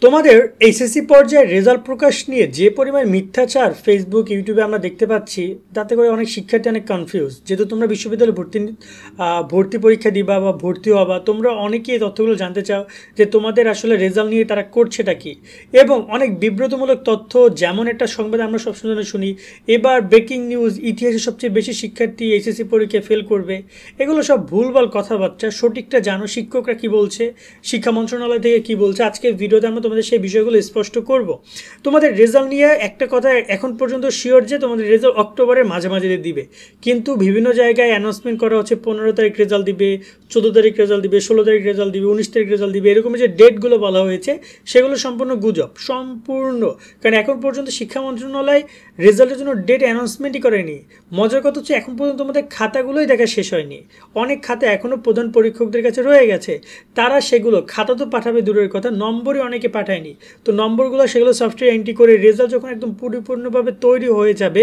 তোমাদের এইচএসসি পর্যায়ে রেজাল্ট প্রকাশ নিয়ে যে পরিমাণ মিথ্যাচার ফেসবুক ইউটিউবে আমরা দেখতে পাচ্ছি, তাতে করে অনেক শিক্ষার্থী অনেক কনফিউজ। যেহেতু তোমরা বিশ্ববিদ্যালয়ে ভর্তি পরীক্ষা দিবা বা ভর্তি হবা, তোমরা অনেকেই তথ্যগুলো জানতে চাও যে তোমাদের আসলে রেজাল্ট নিয়ে তারা করছেটা কি, এবং অনেক বিব্রতমূলক তথ্য। যেমন একটা সংবাদ আমরা সবসময় শুনি, এবার ব্রেকিং নিউজ, ইতিহাসে সবচেয়ে বেশি শিক্ষার্থী এইচএসসি পরীক্ষায় ফেল করবে। এগুলো সব ভুলভাল কথাবার্তা। সঠিকটা জানো, শিক্ষকরা কি বলছে, শিক্ষা মন্ত্রণালয় থেকে কি বলছে। আজকের ভিডিওতে আমরা তোমাদের সেই বিষয়গুলো স্পষ্ট করব। তোমাদের রেজাল্ট নিয়ে একটা কথা এখন পর্যন্ত শিওর যে তোমাদের রেজাল্ট অক্টোবরের মাঝামাঝি দিবে, কিন্তু বিভিন্ন জায়গায় অ্যানাউন্সমেন্ট করা হচ্ছে 15 তারিখ রেজাল্ট দিবে, 14 তারিখ রেজাল্ট দিবে, 16 তারিখ রেজাল্ট দিবে, 19 তারিখ রেজাল্ট দিবে। এরকম যে ডেটগুলো বলা হয়েছে সেগুলো সম্পূর্ণ গুজব, সম্পূর্ণ। কারণ এখন পর্যন্ত শিক্ষা মন্ত্রণালয় রেজাল্টের জন্য ডেট অ্যানাউন্সমেন্টই করেনি। মজার কথা হচ্ছে এখন পর্যন্ত তোমাদের খাতাগুলোই দেখা শেষ হয়নি। অনেক খাতা এখনও প্রধান পরীক্ষকদের কাছে রয়ে গেছে। তারা সেগুলো খাতা তো পাঠাবে দূরের কথা, নম্বরই অনেকে পাঠায়নি। তো নম্বরগুলো সেগুলো সফটওয়্যার এন্ট্রি করে রেজাল্ট যখন একদম পরিপূর্ণভাবে তৈরি হয়ে যাবে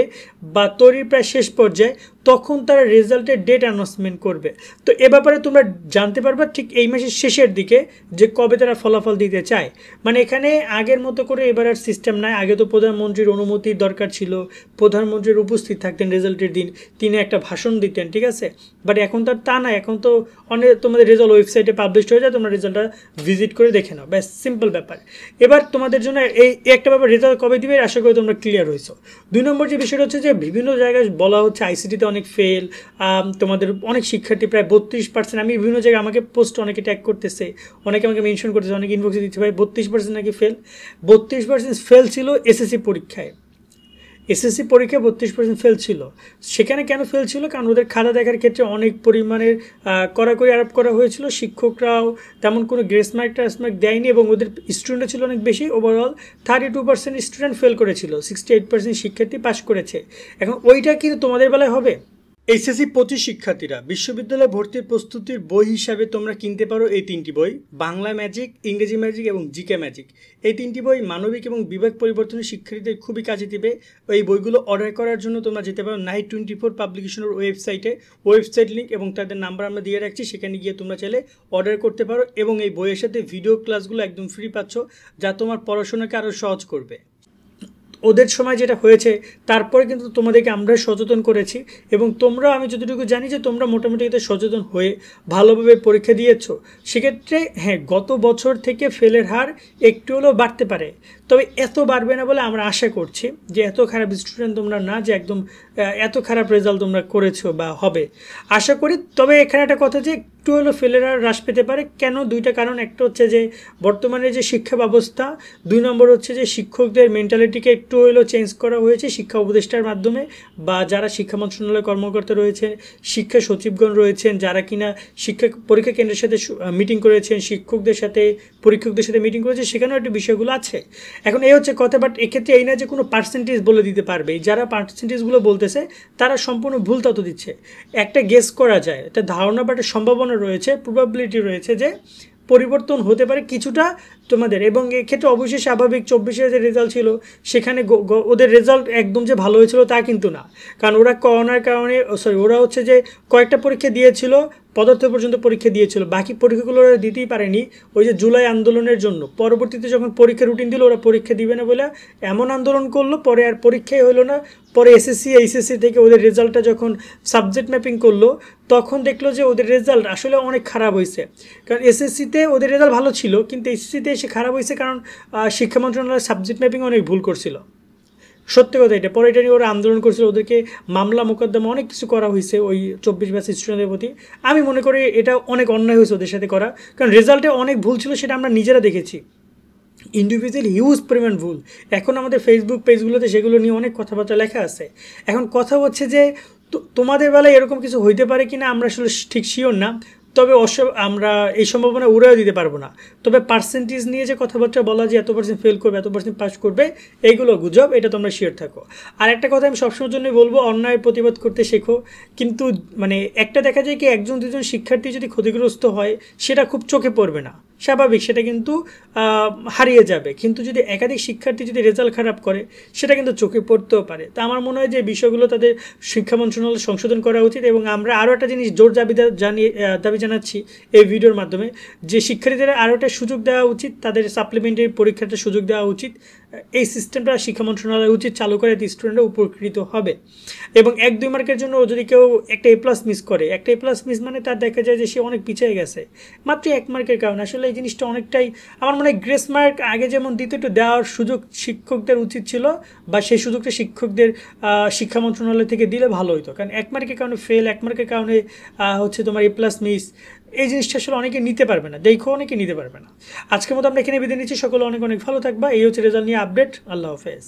বা তৈরির প্রায় শেষ পর্যায়ে, তখন তারা রেজাল্টের ডেট অ্যানাউন্সমেন্ট করবে। তো এ ব্যাপারে তোমরা জানতে পারবা ঠিক এই মাসের শেষের দিকে যে কবে তারা ফলাফল দিতে চায়। মানে এখানে আগের মতো করে এবার আর সিস্টেম নাই। আগে তো প্রধানমন্ত্রীর অনুমতির দরকার ছিল, প্রধানমন্ত্রীর উপস্থিত থাকতেন রেজাল্টের দিন, তিনি একটা ভাষণ দিতেন, ঠিক আছে। বাট এখন তো আর তা না, এখন তো অনেক তোমাদের রেজাল্ট ওয়েবসাইটে পাবলিশড হয়ে যায়, তোমরা রেজাল্টটা ভিজিট করে দেখে নাও, ব্যাস সিম্পল ব্যাপার। এবার তোমাদের জন্য এই একটা ব্যাপার, রেজাল্ট কবে দিবে আশা করি তোমরা ক্লিয়ার হয়েছো। 2 নম্বর যে বিষয়টা হচ্ছে যে বিভিন্ন জায়গায় বলা হচ্ছে আইসিটিতে অনেক ফেল, তোমাদের অনেক শিক্ষার্থী প্রায় 32%। আমি বিভিন্ন জায়গায় আমাকে পোস্ট অনেকে ট্যাগ করতেছে, অনেকে আমাকে মেনশন করতেছে, অনেকে ইনবক্সে দিচ্ছে ভাই 32% নাকি ফেল। 32% ফেল ছিল এসএসসি পরীক্ষায়। এসএসসি পরীক্ষায় 32% ফেল ছিল। সেখানে কেন ফেল ছিল? কারণ ওদের খাতা দেখার ক্ষেত্রে অনেক পরিমাণের কড়াকড়ি আরোপ করা হয়েছিল। শিক্ষকরাও তেমন কোনো গ্রেস মার্ক দেয়নি এবং ওদের স্টুডেন্টও ছিল অনেক বেশি। ওভারঅল 32% স্টুডেন্ট ফেল করেছিল, 68% শিক্ষার্থী পাস করেছে। এখন ওইটা কিন্তু তোমাদের বেলায় হবে। এইচএসসি 25 শিক্ষার্থীরা বিশ্ববিদ্যালয়ে ভর্তির প্রস্তুতির বই হিসাবে তোমরা কিনতে পারো এই 3টি বই, বাংলা ম্যাজিক, ইংরেজি ম্যাজিক এবং জিকে ম্যাজিক। এই 3টি বই মানবিক এবং বিভাগ পরিবর্তনের শিক্ষার্থীদের খুবই কাজে দিবে। এই বইগুলো অর্ডার করার জন্য তোমরা যেতে পারো নাইট 24 পাবলিকেশনের ওয়েবসাইটে। ওয়েবসাইট লিঙ্ক এবং তাদের নাম্বার আমরা দিয়ে রাখছি, সেখানে গিয়ে তোমরা চাইলে অর্ডার করতে পারো। এবং এই বইয়ের সাথে ভিডিও ক্লাসগুলো একদম ফ্রি পাচ্ছ, যা তোমার পড়াশোনাকে আরও সহজ করবে। ওদের সময় যেটা হয়েছে তারপরে কিন্তু তোমাদেরকে আমরা সচেতন করেছি, এবং তোমরা, আমি যতটুকু জানি যে তোমরা মোটামুটি এতে সচেতন হয়ে ভালোভাবে পরীক্ষা দিয়েছো। সেক্ষেত্রে হ্যাঁ, গত বছর থেকে ফেলের হার একটু হলেও বাড়তে পারে, তবে এত বাড়বে না বলে আমরা আশা করছি। যে এত খারাপ স্টুডেন্ট তোমরা না, যে একদম এত খারাপ রেজাল্ট তোমরা করেছো বা হবে, আশা করি। তবে এখানে একটা কথা, যে একটু হলেও ফেলের হার হ্রাস পেতে পারে। কেন? 2টা কারণ। একটা হচ্ছে যে বর্তমানে যে শিক্ষা ব্যবস্থা, 2 নম্বর হচ্ছে যে শিক্ষকদের মেন্টালিটিকে একটু হলেও চেঞ্জ করা হয়েছে শিক্ষা উপদেষ্টার মাধ্যমে, বা যারা শিক্ষা মন্ত্রণালয়ের কর্মকর্তা রয়েছেন, শিক্ষা সচিবগণ রয়েছেন, যারা কিনা শিক্ষা পরীক্ষা কেন্দ্রের সাথে মিটিং করেছেন, শিক্ষকদের সাথে পরীক্ষকদের সাথে মিটিং করেছে, সেখানেও একটা বিষয়গুলো আছে। এখন এই হচ্ছে কথা। বাট এক্ষেত্রে এই না যে কোনো পার্সেন্টেজ বলে দিতে পারবে। যারা পার্সেন্টেজগুলো বলতেছে তারা সম্পূর্ণ ভুল তথ্য দিচ্ছে। একটা গেস করা যায়, একটা ধারণা বা একটা সম্ভাবনা রয়েছে, প্রবাবিলিটি রয়েছে যে পরিবর্তন হতে পারে কিছুটা তোমাদের। এবং এক্ষেত্রে অবশ্যই স্বাভাবিক 24-এর যে রেজাল্ট ছিল সেখানে ওদের রেজাল্ট একদম যে ভালো হয়েছিল তা কিন্তু না। কারণ ওরা করোনার কারণে ওরা হচ্ছে যে কয়েকটা পরীক্ষা দিয়েছিল, পদার্থ পর্যন্ত পরীক্ষা দিয়েছিল, বাকি পরীক্ষাগুলো ওরা দিতেই পারেনি ওই যে জুলাই আন্দোলনের জন্য। পরবর্তীতে যখন পরীক্ষা রুটিন দিল, ওরা পরীক্ষা দিবে না বলে এমন আন্দোলন করলো, পরে আর পরীক্ষাই হলো না। পরে এসএসসি এইচএসসি থেকে ওদের রেজাল্টটা যখন সাবজেক্ট ম্যাপিং করলো, তখন দেখলো যে ওদের রেজাল্ট আসলে অনেক খারাপ হয়েছে। কারণ এসএসসিতে ওদের রেজাল্ট ভালো ছিল, কিন্তু এইচএসসিতে এসে খারাপ হয়েছে, কারণ শিক্ষা মন্ত্রণালয়ের সাবজেক্ট ম্যাপিং অনেক ভুল করছিল। সত্যি কথা এটা। পরে এটা নিয়ে ওরা আন্দোলন করছিল, ওদেরকে মামলা মোকদ্দমা অনেক কিছু করা হয়েছে ওই 24 ব্যাচ স্টুডেন্টদের প্রতি। আমি মনে করি এটা অনেক অন্যায় হয়েছে ওদের সাথে করা, কারণ রেজাল্টে অনেক ভুল ছিল, সেটা আমরা নিজেরা দেখেছি। ইন্ডিভিজুয়াল হিউজ পরিমাণ ভুল। এখন আমাদের ফেসবুক পেজগুলোতে সেগুলো নিয়ে অনেক কথাবার্তা লেখা আছে। এখন কথা হচ্ছে যে তোমাদের বেলায় এরকম কিছু হইতে পারে কি না আমরা আসলে ঠিক শিওর না, তবে আমরা এই সম্ভাবনা উড়াও দিতে পারবো না। তবে পার্সেন্টেজ নিয়ে যে কথাবার্তা বলা, যে এত % ফেল করবে, এত % পাস করবে, এইগুলো গুজব, এটা তোমরা শিওর থাকো। আর একটা কথা আমি সবসময়ের জন্যই বলবো, অন্যায়ের প্রতিবাদ করতে শেখো। কিন্তু মানে একটা দেখা যায় কি, 1-2জন শিক্ষার্থী যদি ক্ষতিগ্রস্ত হয় সেটা খুব চোখে পড়বে না, স্বাভাবিক, সেটা কিন্তু হারিয়ে যাবে। কিন্তু যদি একাধিক শিক্ষার্থী যদি রেজাল্ট খারাপ করে সেটা কিন্তু চোখে পড়তেও পারে। তা আমার মনে হয় যে বিষয়গুলো তাদের শিক্ষা মন্ত্রণালয় সংশোধন করা উচিত। এবং আমরা আরও একটা জিনিস জোর দাবি জানাচ্ছি এই ভিডিওর মাধ্যমে, যে শিক্ষার্থীদের আরও একটা সুযোগ দেওয়া উচিত, তাদের সাপ্লিমেন্টারি পরীক্ষাটা সুযোগ দেওয়া উচিত। এই সিস্টেমটা শিক্ষা মন্ত্রণালয় উচিত চালু করে, স্টুডেন্টরা উপকৃত হবে। এবং 1-2 মার্কের জন্য যদি কেউ একটা A+ মিস করে, একটা A+ মিস মানে তার দেখা যায় যে সে অনেক পিছিয়ে গেছে মাত্র 1 মার্কের কারণে। আসলে এই জিনিসটা অনেকটাই আমার মনে হয় গ্রেস মার্ক আগে যেমন দিত একটু দেওয়ার সুযোগ শিক্ষকদের উচিত ছিল, বা সেই সুযোগটা শিক্ষকদের শিক্ষা মন্ত্রণালয় থেকে দিলে ভালো হতো। কারণ 1 মার্কের কারণে ফেল, 1 মার্কের কারণে হচ্ছে তোমার A+ মিস, এই জিনিসটা আসলে অনেকে নিতে পারবে না, অনেকে নিতে পারবে না। আজকের মতো আমরা এখানে বিদায় নিচ্ছি। সকলে অনেক অনেক ভালো থাকবা। এই হচ্ছে রেজাল্ট নিয়ে আপডেট। আল্লাহ হাফেজ।